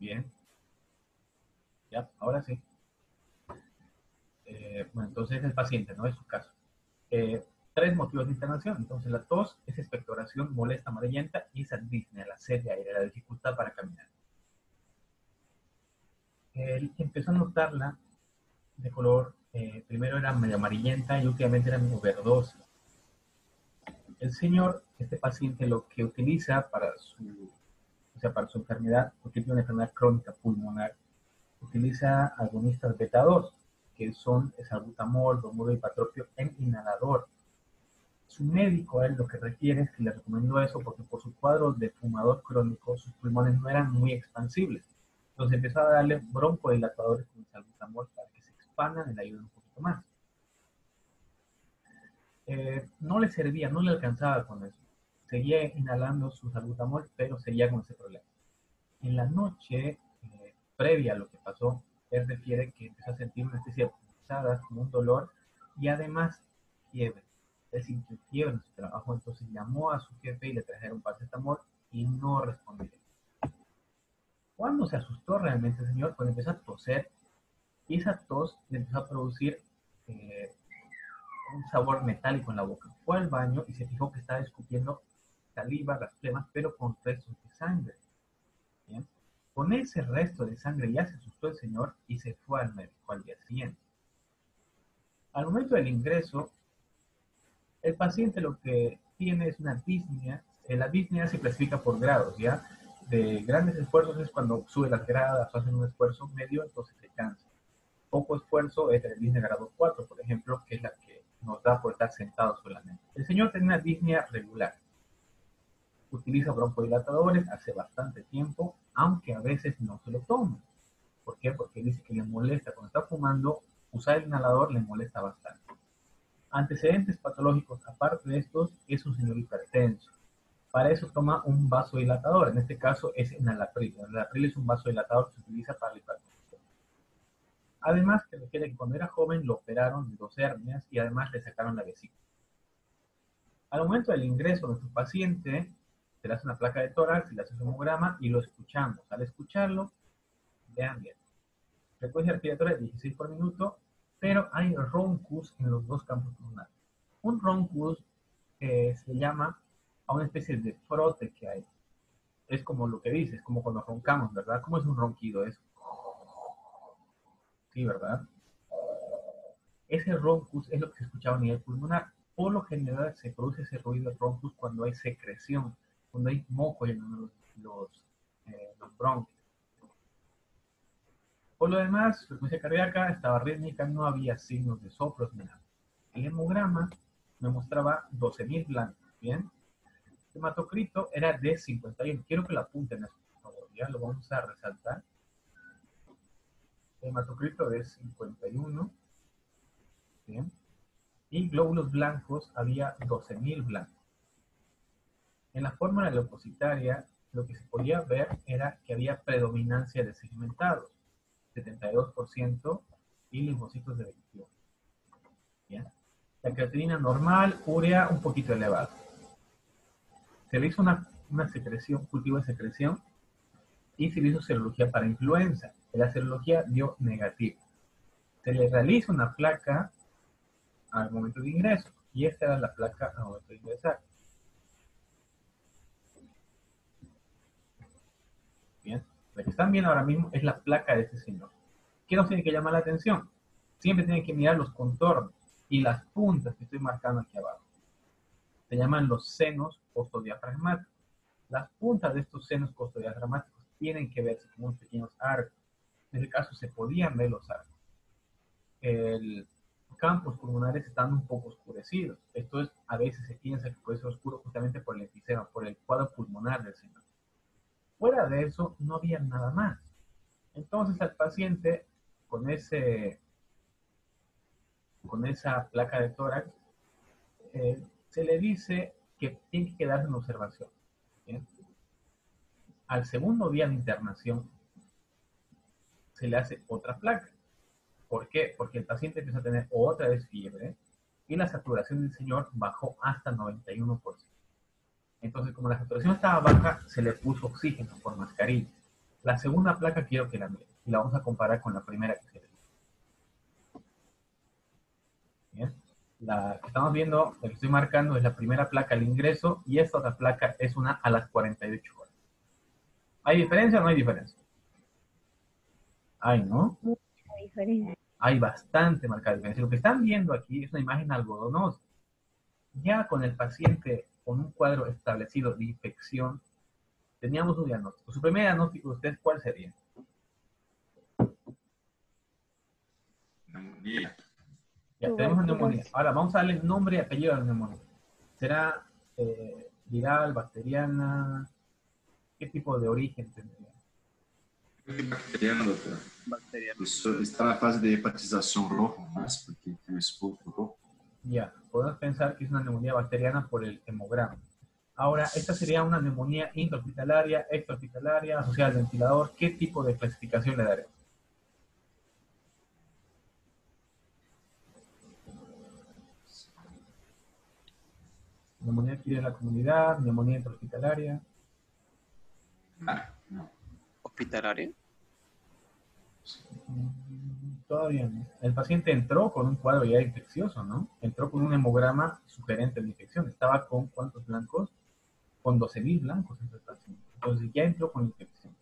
Bien, ya, ahora sí. Bueno, entonces el paciente, ¿no? Es su caso. Eh, Tres motivos de internación. Entonces la tos es expectoración molesta amarillenta y esa disnea, la sed de aire, la dificultad para caminar. Él empezó a notarla de color, primero era medio amarillenta y últimamente era medio verdosa. El señor, este paciente, lo que utiliza para su enfermedad, porque tiene una enfermedad crónica pulmonar, utiliza agonistas beta 2, que son salbutamol, bromuro y patropio en inhalador. Su médico a él lo que requiere es que le recomendó eso porque por su cuadro de fumador crónico sus pulmones no eran muy expansibles. Entonces empezó a darle broncodilatadores con salbutamol para que se expandan y le ayuden un poquito más. No le servía, no le alcanzaba con eso. Seguía inhalando su salbutamol, pero seguía con ese problema. En la noche, previa a lo que pasó, él refiere que empezó a sentir una especie de punzadas, como un dolor, y además fiebre. Él sintió fiebre en su trabajo, entonces llamó a su jefe y le trajeron paracetamol y no respondió. Cuando se asustó realmente el señor, pues empezó a toser, y esa tos le empezó a producir eh, un sabor metálico en la boca. Fue al baño y se fijó que estaba escupiendo saliva, las flemas, pero con restos de sangre. ¿Bien? Con ese resto de sangre ya se asustó el señor y se fue al médico al día siguiente. Al momento del ingreso, el paciente lo que tiene es una disnea. La disnea se clasifica por grados, ¿ya? De grandes esfuerzos es cuando sube las gradas o hacen un esfuerzo medio, entonces se cansa. Poco esfuerzo es el disnea grado 4, por ejemplo, que es la que nos da por estar sentados solamente. El señor tiene una disnea regular. Utiliza broncodilatadores hace bastante tiempo, aunque a veces no se lo toma. ¿Por qué? Porque dice que le molesta. Cuando está fumando, usar el inhalador le molesta bastante. Antecedentes patológicos, aparte de estos, es un señor hipertenso. Para eso toma un vasodilatador. En este caso es enalapril. El enalapril es un vasodilatador que se utiliza para la hipertensión. Además, que refiere que cuando era joven lo operaron de 2 hernias y además le sacaron la vesícula. Al momento del ingreso de nuestro paciente, se le hace una placa de tórax, se le hace un hemograma y lo escuchamos. Al escucharlo, vean bien, frecuencia respiratoria de 16 por minuto, pero hay roncus en los dos campos pulmonares. Un roncus se llama a una especie de frote que hay. Es como lo que dices, como cuando roncamos, ¿verdad? ¿Cómo es un ronquido? Es, sí, ¿verdad? Ese roncus es lo que se escuchaba a nivel pulmonar. Por lo general se produce ese ruido de roncus cuando hay secreción, cuando hay moco en los bronquios. Por lo demás, frecuencia cardíaca estaba rítmica, no había signos de soplos ni nada. El hemograma me mostraba 12.000 blancos, ¿bien? El hematocrito era de 51. Quiero que lo apunten eso, por favor, ya lo vamos a resaltar. El hematocrito de 51, ¿bien? Y glóbulos blancos había 12.000 blancos. En la fórmula leucocitaria, lo que se podía ver era que había predominancia de segmentados, 72%, y linfocitos de 21. ¿Bien? La creatinina normal, urea un poquito elevada. Se le hizo una secreción, cultivo de secreción, y se le hizo serología para influenza. La serología dio negativo. Se le realiza una placa al momento de ingreso, y esta era la placa al momento de ingresar. Bien, la que están viendo ahora mismo es la placa de este señor. ¿Qué nos tiene que llamar la atención? Siempre tienen que mirar los contornos y las puntas que estoy marcando aquí abajo. Se llaman los senos costodiafragmáticos. Las puntas de estos senos costodiafragmáticos tienen que verse como unos pequeños arcos. En este caso se podían ver los arcos. El campos pulmonares están un poco oscurecidos. Esto es, a veces se piensa que puede ser oscuro justamente por el enfisema, por el cuadro pulmonar del señor. Fuera de eso, no había nada más. Entonces al paciente, con esa placa de tórax, se le dice que tiene que quedarse en observación. ¿Bien? Al segundo día de internación, se le hace otra placa. ¿Por qué? Porque el paciente empieza a tener otra vez fiebre y la saturación del señor bajó hasta 91%. Entonces, como la saturación estaba baja, se le puso oxígeno por mascarilla. La segunda placa quiero que la mire y la vamos a comparar con la primera que se ve. Bien. La que estamos viendo, la que estoy marcando es la primera placa al ingreso y esta otra placa es una a las 48 horas. ¿Hay diferencia o no hay diferencia? Hay, ¿no? Mucha diferencia. Hay bastante marcada diferencia. Lo que están viendo aquí es una imagen algodonosa. Ya con el paciente con un cuadro establecido de infección, teníamos un diagnóstico. Su primer diagnóstico de ustedes, ¿cuál sería? Neumonía. Ya tenemos una neumonía. Tuberculosis. Ahora vamos a darle nombre y apellido a la neumonía. ¿Será viral, bacteriana? ¿Qué tipo de origen tendría? Bacteriano, doutor. Isso está na fase de hepatização roja, mas porque tem o esputo rojo. Ya, podemos pensar que es una neumonía bacteriana por el hemograma. Ahora, esta sería una neumonía intrahospitalaria, extrahospitalaria, asociada al ventilador. ¿Qué tipo de clasificación le daremos? Neumonía aquí de la comunidad, neumonía intrahospitalaria. Ah, não. Hospitalario. Todavía no. El paciente entró con un cuadro ya infeccioso, ¿no? Entró con un hemograma sugerente de infección. Estaba con ¿cuántos blancos? Con 12.000 blancos entre el paciente. Entonces ya entró con infección.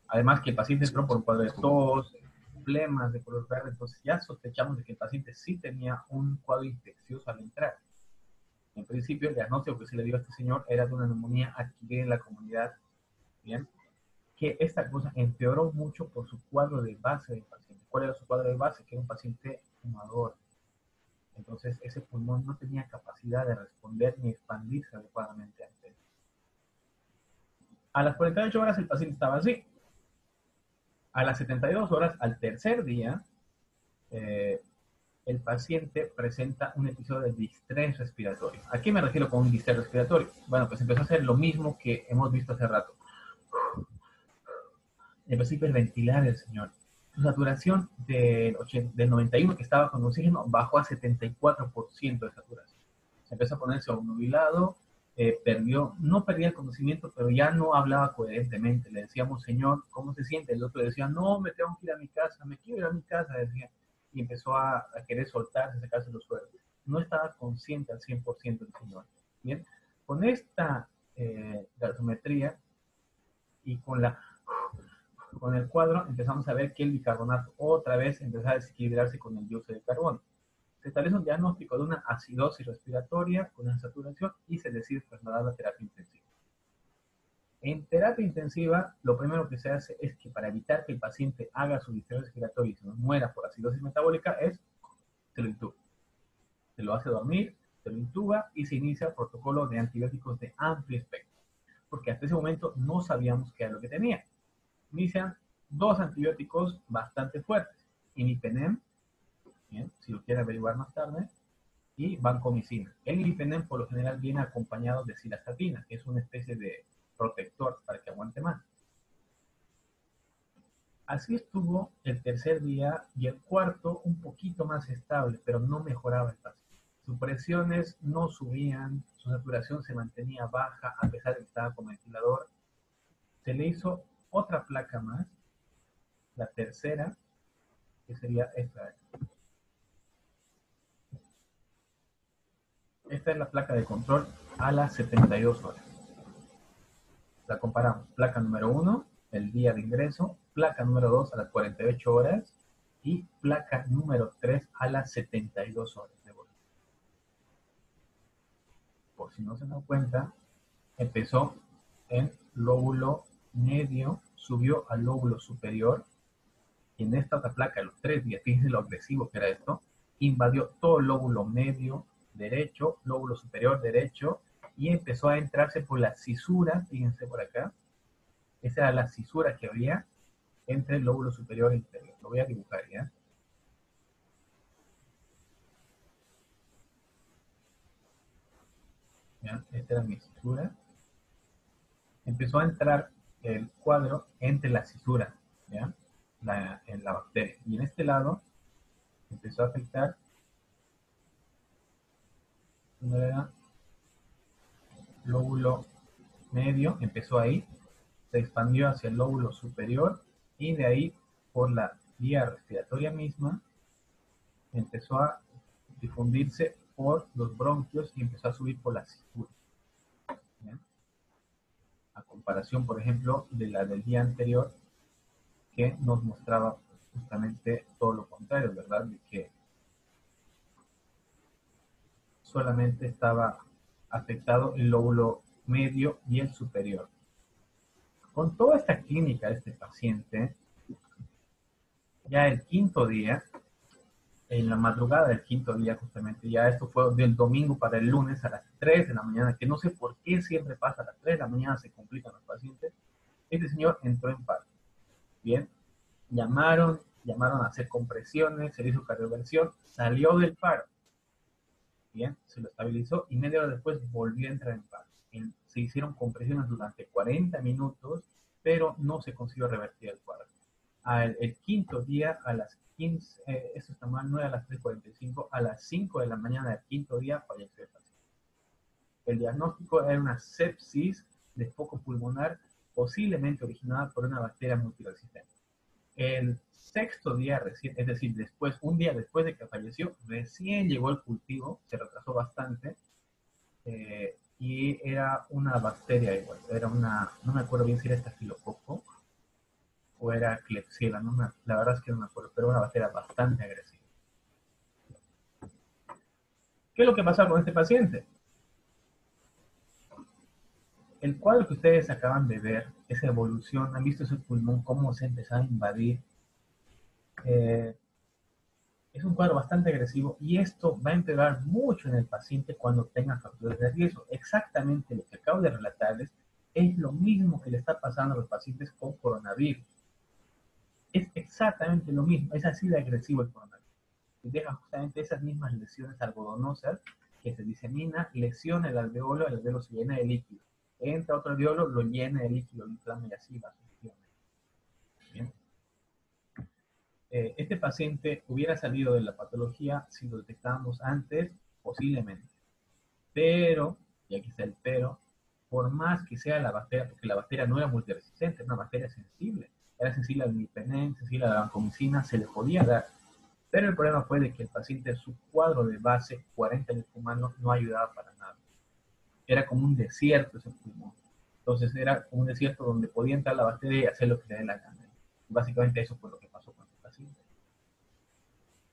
Además que el paciente entró por un cuadro de tos, flemas de color verde, entonces ya sospechamos de que el paciente sí tenía un cuadro infeccioso al entrar. En principio, el diagnóstico que se le dio a este señor era de una neumonía adquirida en la comunidad, ¿bien? Que esta cosa empeoró mucho por su cuadro de base del paciente. ¿Cuál era su cuadro de base? Que era un paciente fumador. Entonces, ese pulmón no tenía capacidad de responder ni expandirse adecuadamente ante él. A las 48 horas el paciente estaba así. A las 72 horas, al tercer día, el paciente presenta un episodio de distrés respiratorio. ¿A qué me refiero con un distrés respiratorio? Bueno, pues empezó a hacer lo mismo que hemos visto hace rato. Empezó a hiperventilar el señor. Su saturación del 91 que estaba con oxígeno bajó a 74% de saturación. Se empezó a ponerse obnubilado, no perdía el conocimiento, pero ya no hablaba coherentemente. Le decíamos, señor, ¿cómo se siente? El otro decía, no, me tengo que ir a mi casa, me quiero ir a mi casa, decía. Y empezó a querer soltarse, sacarse los suelos. No estaba consciente al 100% el señor. Bien, con esta gasometría y con el cuadro empezamos a ver que el bicarbonato otra vez empezó a desequilibrarse con el dióxido de carbono. Se establece un diagnóstico de una acidosis respiratoria con una saturación y se decide trasladar a terapia intensiva. En terapia intensiva, lo primero que se hace es que para evitar que el paciente haga su distrés respiratorio y se nos muera por acidosis metabólica es, se lo intuba. Se lo hace dormir, se lo intuba y se inicia el protocolo de antibióticos de amplio espectro. Porque hasta ese momento no sabíamos qué era lo que tenía. Inician 2 antibióticos bastante fuertes. Imipenem, bien, si lo quieren averiguar más tarde, y vancomicina. El imipenem por lo general viene acompañado de cilastatina, que es una especie de protector para que aguante más. Así estuvo el tercer día y el cuarto un poquito más estable, pero no mejoraba el paciente. Sus presiones no subían, su saturación se mantenía baja a pesar de que estaba con ventilador. Se le hizo otra placa más, la tercera, que sería esta. Esta es la placa de control a las 72 horas. La comparamos. Placa número 1, el día de ingreso. Placa número 2 a las 48 horas. Y placa número 3 a las 72 horas de vuelta. Por si no se dan cuenta, empezó en lóbulo medio, subió al lóbulo superior. Y en esta otra placa, los 3 días, fíjense lo agresivo que era esto, invadió todo el lóbulo medio derecho, lóbulo superior derecho, y empezó a entrarse por la cisura, fíjense por acá, esa era la cisura que había entre el lóbulo superior e inferior. Lo voy a dibujar ya. ¿Ya? Esta era mi cisura. Empezó a entrar el cuadro entre la cisura, ¿ya? En la bacteria. Y en este lado empezó a afectar lóbulo medio, empezó ahí, se expandió hacia el lóbulo superior y de ahí, por la vía respiratoria misma, empezó a difundirse por los bronquios y empezó a subir por la cintura. ¿Bien? A comparación, por ejemplo, de la del día anterior, que nos mostraba justamente todo lo contrario, ¿verdad? De que solamente estaba afectado el lóbulo medio y el superior. Con toda esta clínica de este paciente, ya el quinto día, en la madrugada del quinto día justamente, ya esto fue del domingo para el lunes a las 3 de la mañana, que no sé por qué siempre pasa a las 3 de la mañana, se complican los pacientes, este señor entró en paro. Bien, llamaron a hacer compresiones, se hizo cardioversión, salió del paro. Bien, se lo estabilizó y media hora después volvió a entrar en paro. Se hicieron compresiones durante 40 minutos, pero no se consiguió revertir el cuadro. El quinto día, a las 15, esto está mal, 9 a las 3:45, a las 5 de la mañana del quinto día falleció el paciente. El diagnóstico era una sepsis de foco pulmonar, posiblemente originada por una bacteria multiresistente. El sexto día recién, es decir, después, un día después de que falleció, recién llegó el cultivo, se retrasó bastante, y era una bacteria igual, era una, no me acuerdo bien si era estafilococo o era Klebsiella, la verdad es que no me acuerdo, pero una bacteria bastante agresiva. ¿Qué es lo que pasa con este paciente? El cuadro que ustedes acaban de ver, esa evolución, han visto ese pulmón, cómo se empezó a invadir, es un cuadro bastante agresivo y esto va a empeorar mucho en el paciente cuando tenga factores de riesgo. Exactamente lo que acabo de relatarles es lo mismo que le está pasando a los pacientes con coronavirus. Es exactamente lo mismo, es así de agresivo el coronavirus. Y deja justamente esas mismas lesiones algodonosas que se disemina, lesiona el alveolo se llena de líquido. Entra otro alveolo, lo llena de líquido, lo inflama y así va sucesivamente. Bien. Este paciente hubiera salido de la patología si lo detectábamos antes, posiblemente. Pero, y aquí está el pero, por más que sea la bacteria, porque la bacteria no era multiresistente, era una bacteria sensible, era sensible al imipenem, sensible a la vancomicina, se le podía dar. Pero el problema fue de que el paciente, su cuadro de base, 40 años fumando, no ayudaba para nada. Era como un desierto ese pulmón. Entonces era como un desierto donde podía entrar la bacteria y hacer lo que le dé la gana. Básicamente eso fue lo que pasó con el paciente.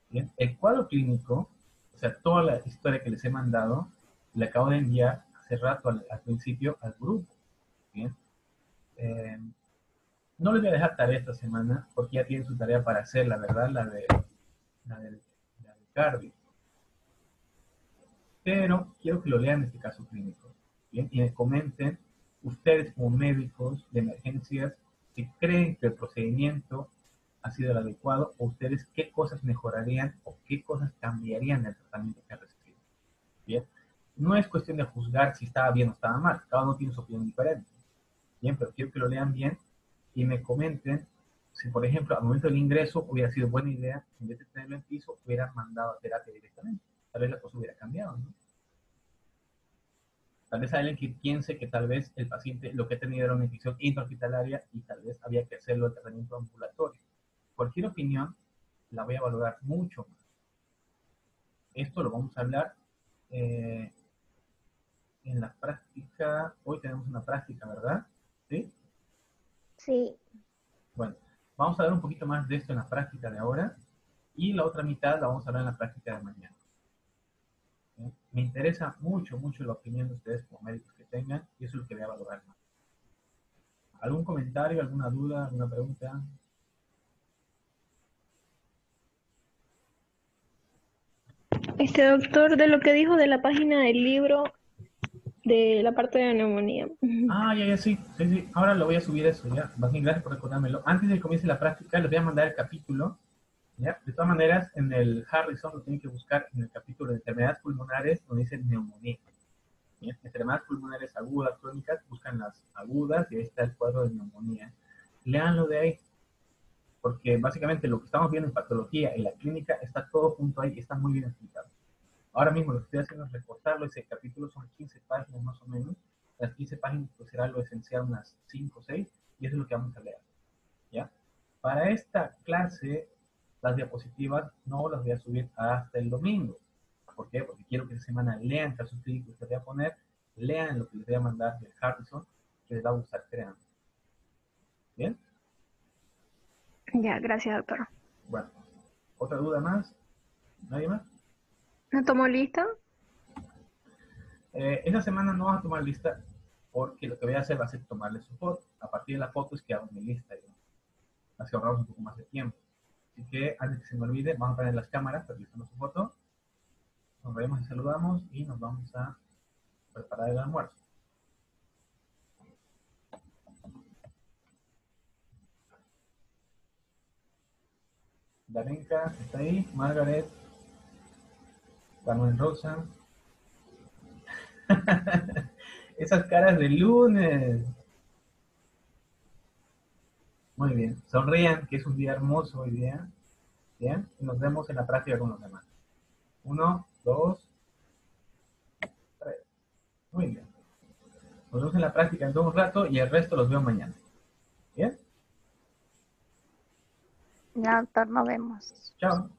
Bien. El cuadro clínico, o sea, toda la historia que les he mandado, le acabo de enviar hace rato al principio al grupo. Bien. No les voy a dejar tarea esta semana porque ya tienen su tarea para hacer, la verdad, la de cardio. Pero quiero que lo lean este caso clínico. Bien, y me comenten ustedes como médicos de emergencias si creen que el procedimiento ha sido el adecuado o ustedes qué cosas mejorarían o qué cosas cambiarían del tratamiento que han recibido. Bien, no es cuestión de juzgar si estaba bien o estaba mal, cada uno tiene su opinión diferente. Bien, pero quiero que lo lean bien y me comenten si, por ejemplo, al momento del ingreso hubiera sido buena idea, en vez de tenerlo en piso, hubieran mandado a terapia directamente. Tal vez la cosa hubiera cambiado, ¿no? Tal vez hay alguien que piense que tal vez el paciente lo que ha tenido era una infección intrahospitalaria y tal vez había que hacerlo el tratamiento ambulatorio. Cualquier opinión la voy a valorar mucho más. Esto lo vamos a hablar en la práctica. Hoy tenemos una práctica, ¿verdad? ¿Sí? Sí. Bueno, vamos a ver un poquito más de esto en la práctica de ahora y la otra mitad la vamos a hablar en la práctica de mañana. ¿Sí? Me interesa mucho, mucho la opinión de ustedes como médicos que tengan y eso es lo que voy a valorar más. ¿Algún comentario, alguna duda, alguna pregunta? Doctor, de lo que dijo de la página del libro, de la parte de la neumonía. Ah, ya, sí. Ahora lo voy a subir eso, ya. Más bien, gracias por recordármelo. Antes de que comience la práctica, les voy a mandar el capítulo, ¿ya? De todas maneras, en el Harrison lo tienen que buscar en el capítulo de enfermedades pulmonares, donde dice neumonía. ¿Ya? Enfermedades pulmonares agudas, crónicas, buscan las agudas y ahí está el cuadro de neumonía. Leanlo de ahí, porque básicamente lo que estamos viendo en patología y la clínica está todo junto ahí y está muy bien explicado. Ahora mismo lo que estoy haciendo es recortarlo, ese capítulo son 15 páginas más o menos. Las 15 páginas pues será lo esencial, unas 5 o 6, Y eso es lo que vamos a leer. ¿Ya? Para esta clase, las diapositivas no las voy a subir hasta el domingo. ¿Por qué? Porque quiero que esta semana lean casos clínicos que les voy a poner, lean lo que les voy a mandar del Harrison, que les va a gustar, creando. ¿Bien? Ya, gracias, doctor. Bueno, ¿otra duda más? ¿Nadie más? ¿No tomo lista? Esa semana no vas a tomar lista porque lo que voy a hacer va a ser tomarle su foto. A partir de la foto es que hago mi lista. Así ahorramos un poco más de tiempo. Así que antes que se me olvide, vamos a poner las cámaras para que estemos su foto. Nos vemos y saludamos y nos vamos a preparar el almuerzo. Darenka está ahí, Margaret, Carmen Rosa. Esas caras de lunes. Muy bien, sonrían, que es un día hermoso hoy día. Bien, y nos vemos en la práctica con los demás. 1, 2, 3. Muy bien. Nos vemos en la práctica en un rato y el resto los veo mañana. ¿Bien? Ya, doctor, nos vemos. Chao.